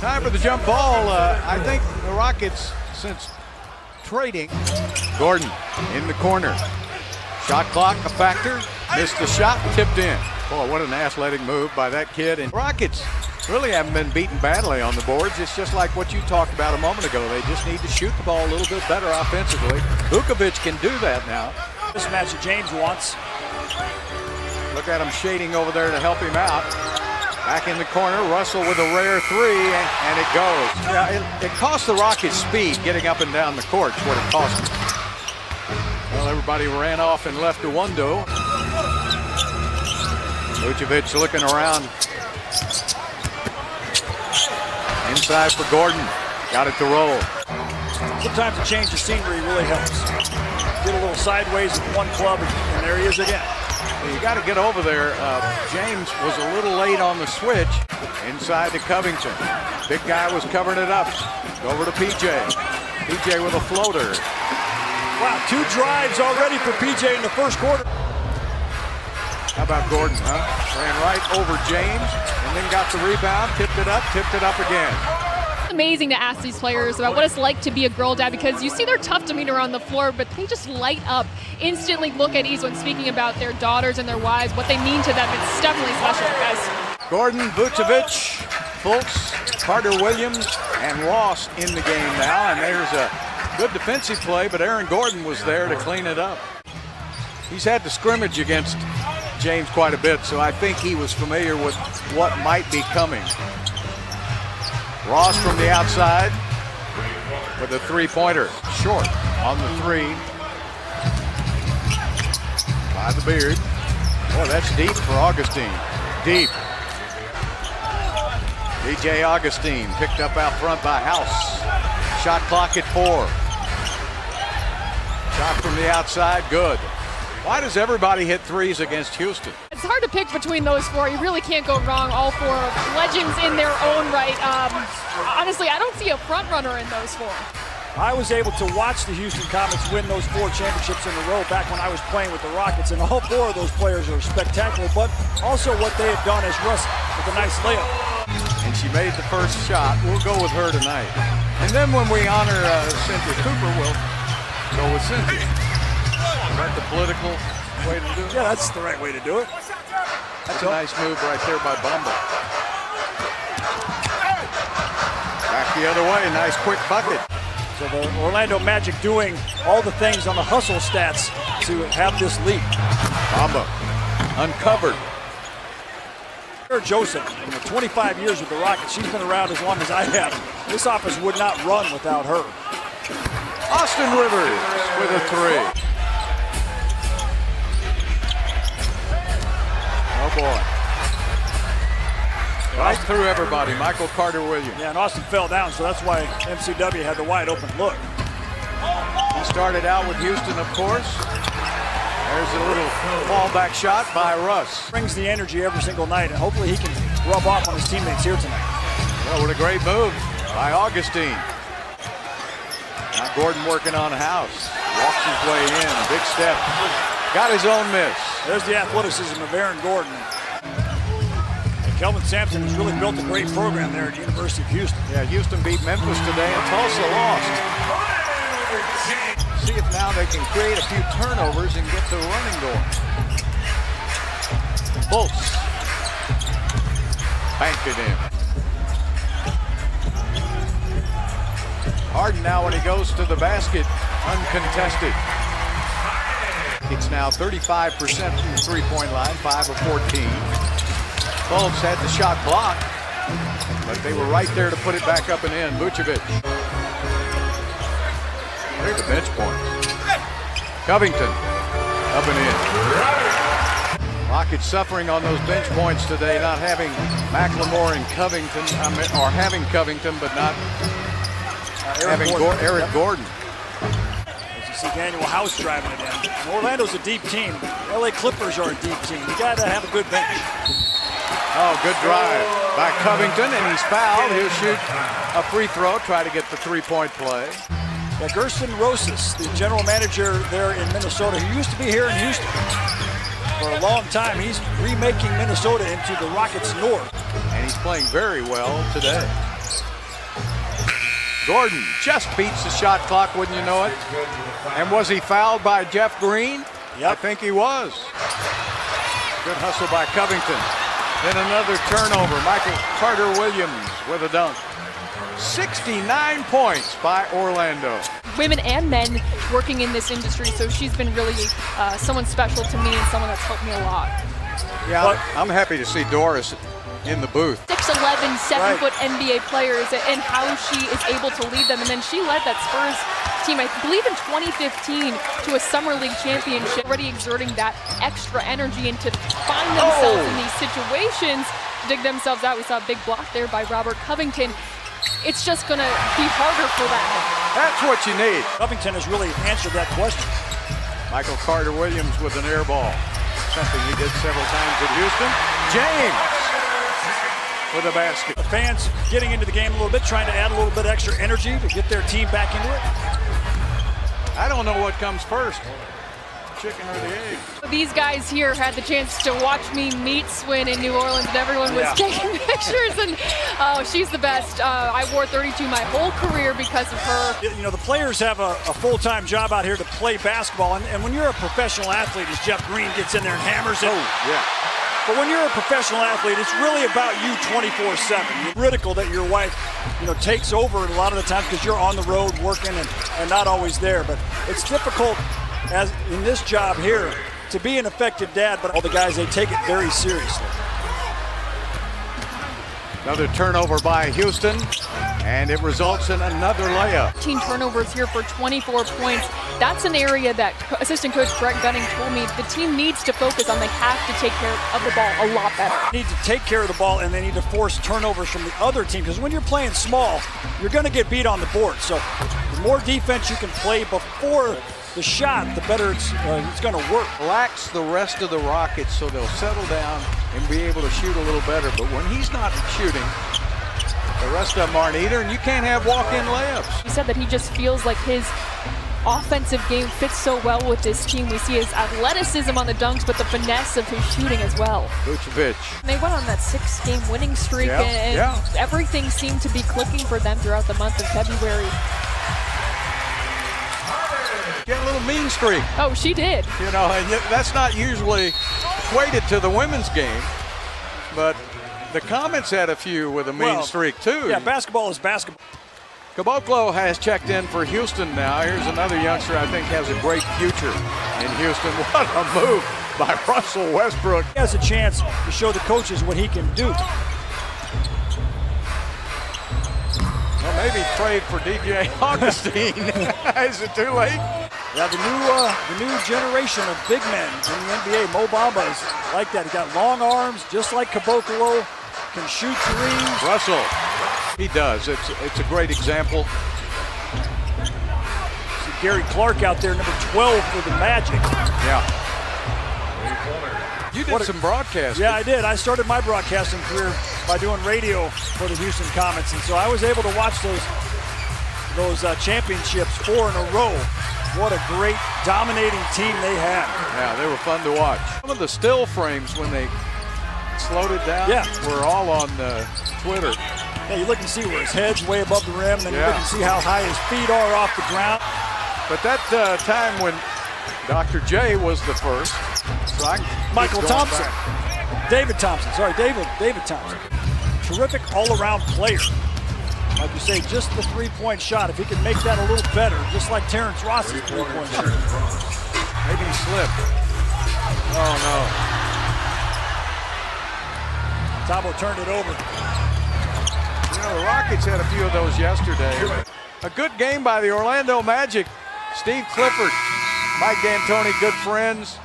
Time for the jump ball. I think the Rockets, since trading. Gordon in the corner. Shot clock a factor. Missed the shot, tipped in. Boy, what an athletic move by that kid. And Rockets really haven't been beaten badly on the boards. It's just like what you talked about a moment ago. They just need to shoot the ball a little bit better offensively. Vucevic can do that now. This match that James wants. Look at him shading over there to help him out. Back in the corner, Russell with a rare three, and it goes. Yeah, it cost the Rockets speed getting up and down the court, what it cost them. Well, everybody ran off and left the window. Vucevic looking around. Inside for Gordon. Got it to roll. Sometimes a change of scenery really helps. Get a little sideways with one club, and there he is again. You got to get over there. James was a little late on the switch. Inside to Covington. Big guy was covering it up. Over to PJ. PJ with a floater. Wow, 2 drives already for PJ in the first quarter. How about Gordon, huh? Ran right over James and then got the rebound, tipped it up again. It's amazing to ask these players about what it's like to be a girl dad, because you see their tough demeanor on the floor, but they just light up. Instantly look at ease when speaking about their daughters and their wives, what they mean to them. It's definitely special, guys. Gordon, Vucevic, Fultz, Carter Williams, and Ross in the game now, and there's a good defensive play, but Aaron Gordon was there to clean it up. He's had to scrimmage against James quite a bit, so I think he was familiar with what might be coming. Ross from the outside with a three-pointer. Short on the three. By the beard. Boy, that's deep for Augustine. Deep. DJ Augustine picked up out front by House. Shot clock at 4. Shot from the outside, good. Why does everybody hit threes against Houston? It's hard to pick between those 4. You really can't go wrong. All 4 legends in their own right. Honestly, I don't see a front runner in those 4. I was able to watch the Houston Comets win those 4 championships in a row back when I was playing with the Rockets, and all 4 of those players are spectacular, but also what they have done as Russ with a nice layup. And she made the first shot. We'll go with her tonight. And then when we honor Cynthia Cooper, we'll go with Cynthia. Is that the political way to do it? Yeah, that's the right way to do it. That's a nice move right there by Bamba. Back the other way, nice quick bucket. So the Orlando Magic doing all the things on the hustle stats to have this lead. Bamba uncovered. Joseph, 25 years with the Rockets. She's been around as long as I have. This offense would not run without her. Austin Rivers with a 3. Oh boy. Right through everybody. Michael Carter Williams. Yeah, and Austin fell down, so that's why MCW had the wide open look. He started out with Houston, of course. There's a little fallback shot by Russ. Brings the energy every single night, and hopefully he can rub off on his teammates here tonight. Well, what a great move by Augustine. Now Gordon working on House. Walks his way in. Big step. Got his own miss. There's the athleticism of Aaron Gordon. And Kelvin Sampson has really built a great program there at the University of Houston. Yeah, Houston beat Memphis today and Tulsa lost. See if now they can create a few turnovers and get the running going. Fultz. Banked it in. Harden now when he goes to the basket, uncontested. It's now 35% from the three-point line, 5 of 14. Fultz had the shot blocked, but they were right there to put it back up and in. Vucevic. There's the bench points. Covington up and in. Rockets suffering on those bench points today, not having McLemore and Covington, or having Covington, but not having Eric Gordon. As you see Daniel House driving it in. And Orlando's a deep team. LA Clippers are a deep team. You got to have a good bench. Oh, good drive by Covington, and he's fouled. He'll shoot a free throw, try to get the three-point play. Yeah, Gerson Rosas, the general manager there in Minnesota, who used to be here in Houston for a long time. He's remaking Minnesota into the Rockets North. And he's playing very well today. Gordon just beats the shot clock, wouldn't you know it? And was he fouled by Jeff Green? Yep. I think he was. Good hustle by Covington. Then another turnover. Michael Carter-Williams with a dunk. 69 points by Orlando. Women and men working in this industry, so she's been really someone special to me and someone that's helped me a lot. Yeah, I'm happy to see Doris in the booth. 6'11", 7-foot NBA players and how she is able to lead them. And then she led that Spurs team, I believe in 2015, to a Summer League championship, already exerting that extra energy and to find themselves in these situations, dig themselves out. We saw a big block there by Robert Covington. It's just going to be harder for them. That's what you need. Covington has really answered that question. Michael Carter-Williams with an air ball. Something he did several times at Houston. James with a basket. The fans getting into the game a little bit, trying to add a little bit extra energy to get their team back into it. I don't know what comes first, chicken or the egg. These guys here had the chance to watch me meet Swin in New Orleans, and everyone was taking pictures, and she's the best. I wore 32 my whole career because of her. You know, the players have a full-time job out here to play basketball, and when you're a professional athlete, as Jeff Green gets in there and hammers it. But when you're a professional athlete, it's really about you 24/7. You're critical that your wife, takes over a lot of the times because you're on the road working and not always there. But it's difficult, as in this job here, to be an effective dad, but all the guys, they take it very seriously. Another turnover by Houston, and it results in another layup. 15 turnovers here for 24 points. That's an area that assistant coach Greg Gunning told me the team needs to focus on. They have to take care of the ball a lot better. They need to take care of the ball, and they need to force turnovers from the other team, because when you're playing small, you're going to get beat on the board. So the more defense you can play before the shot, the better it's going to work. Relax the rest of the Rockets so they'll settle down and be able to shoot a little better. But when he's not shooting, the rest of them aren't either, and you can't have walk-in layups. He said that he just feels like his offensive game fits so well with this team. We see his athleticism on the dunks, but the finesse of his shooting as well. Vucevic. They went on that 6-game winning streak, and everything seemed to be clicking for them throughout the month of February. Get a little mean streak. Oh, she did. And that's not usually equated to the women's game, but the Comets had a few with a mean streak too. Yeah, basketball is basketball. Caboclo has checked in for Houston now. Here's another youngster I think has a great future in Houston. What a move by Russell Westbrook. He has a chance to show the coaches what he can do. Well, maybe trade for DJ Augustine. Is it too late? Yeah, the new generation of big men in the NBA. Mo Bamba is like that. He got long arms, just like Caboclo, can shoot threes. Russell, he does. It's a great example. See Gary Clark out there, number 12 for the Magic. Yeah. You did some broadcasting. Yeah, I did. I started my broadcasting career by doing radio for the Houston Comets, and so I was able to watch those championships 4 in a row. What a great, dominating team they had. Yeah, they were fun to watch. Some of the still frames when they slowed it down were all on Twitter. Yeah, you look and see where his head's way above the rim, and then you look and see how high his feet are off the ground. But that time when Dr. J was the first, so Michael Thompson. David Thompson, sorry, David Thompson. Terrific all-around player. Like you say, just the three-point shot. If he can make that a little better, just like Terrence Ross's three-point shot. Maybe he slipped. Oh, no. Thabo turned it over. The Rockets had a few of those yesterday. A good game by the Orlando Magic. Steve Clifford, Mike D'Antoni, good friends.